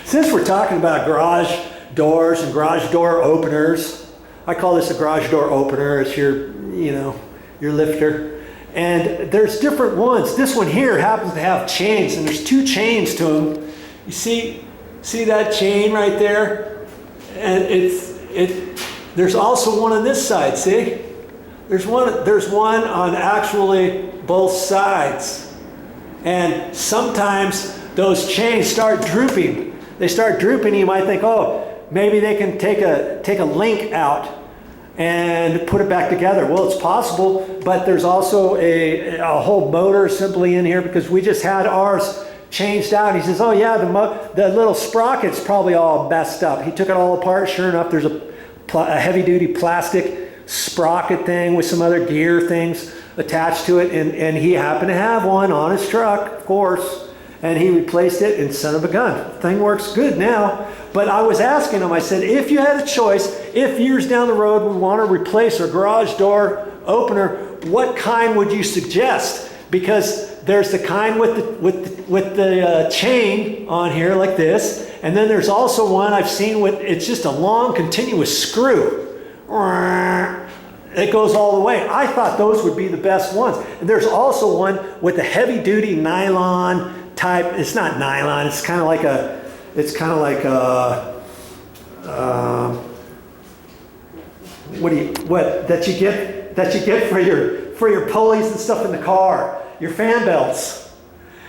Since we're talking about garage doors and garage door openers, I call this a garage door opener. It's your, you know, your lifter. And there's different ones. This one here happens to have chains, and there's 2 chains to them. You see that chain right there? And there's also one on this side, see? There's one on actually both sides. And sometimes those chains start drooping. They start drooping, you might think, oh, maybe they can take a link out and put it back together. Well, it's possible, but there's also a whole motor assembly in here, because we just had ours changed out. He says, oh yeah, the little sprocket's probably all messed up. He took it all apart. Sure enough, there's a heavy-duty plastic sprocket thing with some other gear things attached to it, and he happened to have one on his truck, of course, and he replaced it, and son of a gun, thing works good now. But I was asking him, I said, if you had a choice, if years down the road we want to replace our garage door opener, what kind would you suggest? Because there's the kind with the chain on here like this, and then there's also one I've seen with, it's just a long continuous screw. It goes all the way. I thought those would be the best ones. And there's also one with a heavy duty nylon type. It's not nylon, it's kind of like that you get for your pulleys and stuff in the car, your fan belts.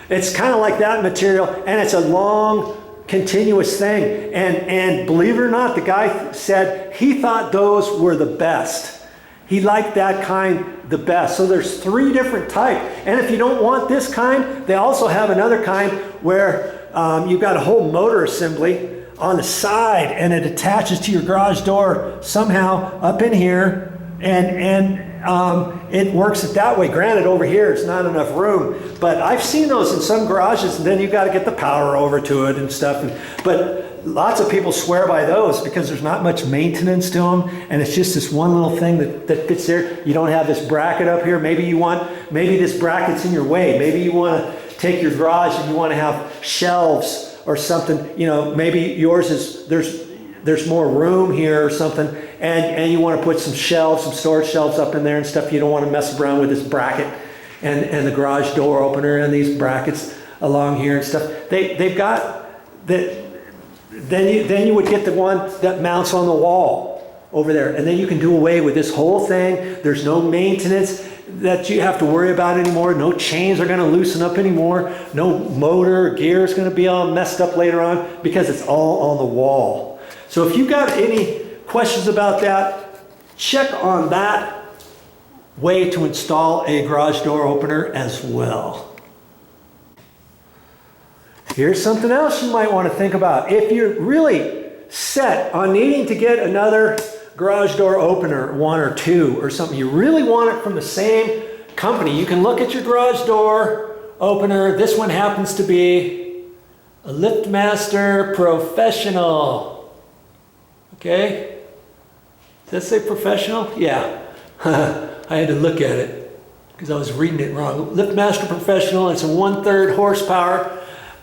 It's kind of like that material, and it's a long continuous thing. And believe it or not, the guy said he thought those were the best. He liked that kind the best. So there's 3 different types. And if you don't want this kind, they also have another kind where you've got a whole motor assembly on the side, and it attaches to your garage door somehow up in here, and it works it that way. Granted, over here it's not enough room, but I've seen those in some garages, and then you've got to get the power over to it and stuff. But lots of people swear by those because there's not much maintenance to them, and it's just this one little thing that fits there. You don't have this bracket up here. Maybe this bracket's in your way. Maybe you want to take your garage and you want to have shelves or something. You know, maybe yours is, there's more room here or something, and you want to put some shelves, some storage shelves up in there and stuff. You don't want to mess around with this bracket and the garage door opener and these brackets along here and stuff. They've got that. Then you would get the one that mounts on the wall over there, and then you can do away with this whole thing. There's no maintenance that you have to worry about anymore. No chains are going to loosen up anymore. No motor or gear is going to be all messed up later on, because it's all on the wall. So if you've got any questions about that, check on that way to install a garage door opener as well. Here's something else you might want to think about. If you're really set on needing to get another garage door opener, 1 or 2 or something, you really want it from the same company, you can look at your garage door opener. This one happens to be a LiftMaster Professional. Okay? Does that say professional? Yeah. I had to look at it because I was reading it wrong. LiftMaster Professional, it's a 1/3 horsepower.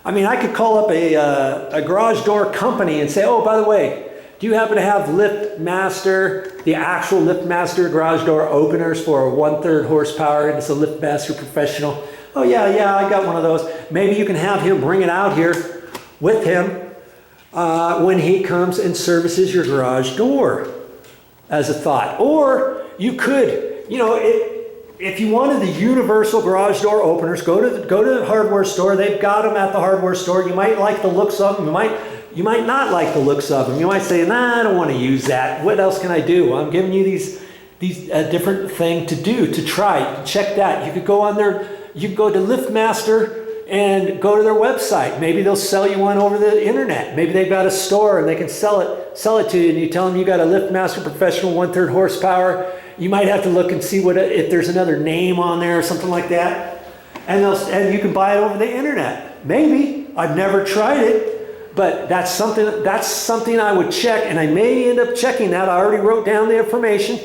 I mean, I could call up a garage door company and say, oh, by the way, do you happen to have LiftMaster, the actual LiftMaster garage door openers for a 1/3 horsepower, and it's a LiftMaster Professional? Oh, yeah, I got one of those. Maybe you can have him bring it out here with him when he comes and services your garage door, as a thought. Or you could, you know, if you wanted the universal garage door openers, go to the hardware store. They've got them at the hardware store. You might like the looks of them. You might not like the looks of them. You might say, nah, I don't want to use that. What else can I do? I'm giving you these different thing to do, to try. Check that. You could go on there. You can go to LiftMaster and go to their website. Maybe they'll sell you one over the internet. Maybe they've got a store and they can sell it to you, and you tell them you got a LiftMaster Professional 1/3 horsepower. You might have to look and see if there's another name on there or something like that. And you can buy it over the internet. Maybe. I've never tried it, but that's something I would check, and I may end up checking that. I already wrote down the information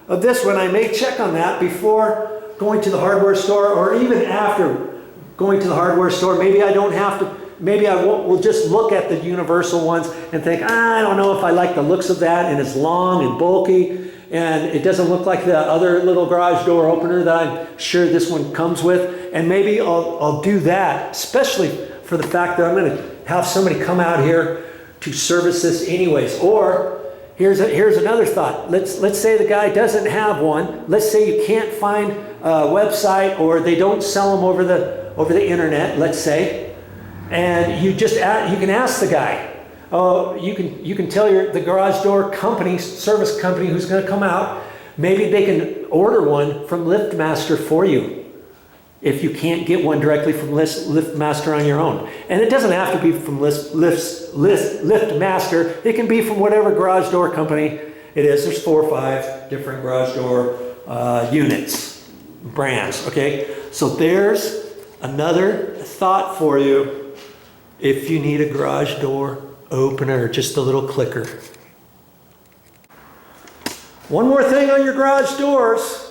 of this one. I may check on that before going to the hardware store, or even after going to the hardware store. Maybe I don't have maybe we'll just look at the universal ones and think, I don't know if I like the looks of that, and it's long and bulky, and it doesn't look like the other little garage door opener that I'm sure this one comes with. And maybe I'll do that, especially for the fact that I'm going to have somebody come out here to service this anyways. Or here's another thought. Let's say the guy doesn't have one. Let's say you can't find a website, or they don't sell them over the internet, let's say, and you can ask the guy. Oh, you can tell the garage door company, service company who's going to come out. Maybe they can order one from LiftMaster for you if you can't get one directly from LiftMaster on your own. And it doesn't have to be from LiftMaster. It can be from whatever garage door company it is. There's 4 or 5 different garage door units, brands. Okay, so there's another thought for you if you need a garage door opener, just a little clicker. One more thing on your garage doors.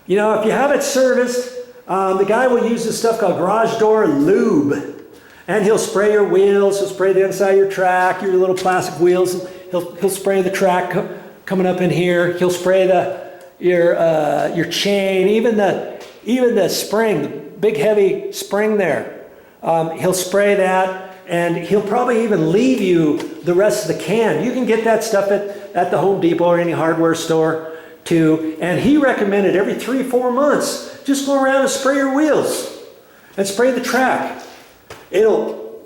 You know, if you have it serviced, the guy will use this stuff called garage door lube, and he'll spray your wheels, he'll spray the inside of your track, your little plastic wheels. He'll spray the track coming up in here. He'll spray your chain, even the spring, the big heavy spring there. He'll spray that. And he'll probably even leave you the rest of the can. You can get that stuff at the Home Depot or any hardware store too. And he recommended every 3 or 4 months, just go around and spray your wheels and spray the track. It'll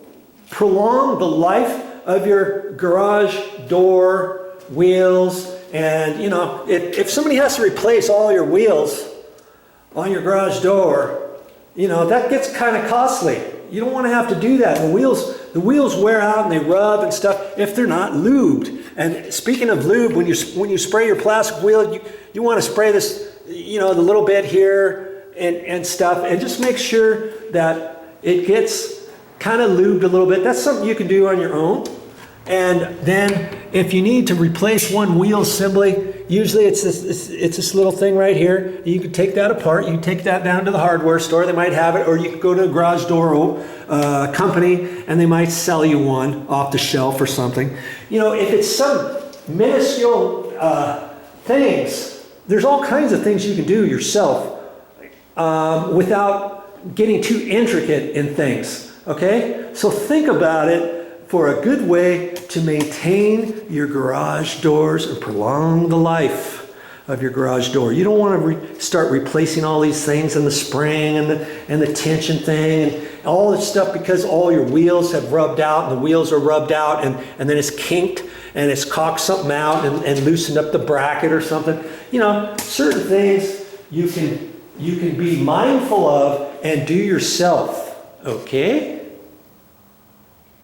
prolong the life of your garage door wheels. And you know, if somebody has to replace all your wheels on your garage door, you know, that gets kind of costly. You don't want to have to do that. The wheels wear out and they rub and stuff if they're not lubed. And speaking of lube, when you spray your plastic wheel, you want to spray this, you know, the little bit here and stuff, and just make sure that it gets kind of lubed a little bit. That's something you can do on your own. And then if you need to replace one wheel assembly, usually it's this little thing right here. You can take that apart. You can take that down to the hardware store. They might have it, or you can go to a garage door company and they might sell you one off the shelf or something. You know, if it's some minuscule things, there's all kinds of things you can do yourself without getting too intricate in things. Okay, so think about it. For a good way to maintain your garage doors and prolong the life of your garage door. You don't want to start replacing all these things and the spring and the tension thing and all this stuff, because all your wheels have rubbed out, and the wheels are rubbed out, and then it's kinked and it's cocked something out and loosened up the bracket or something. You know, certain things you can be mindful of and do yourself. Okay?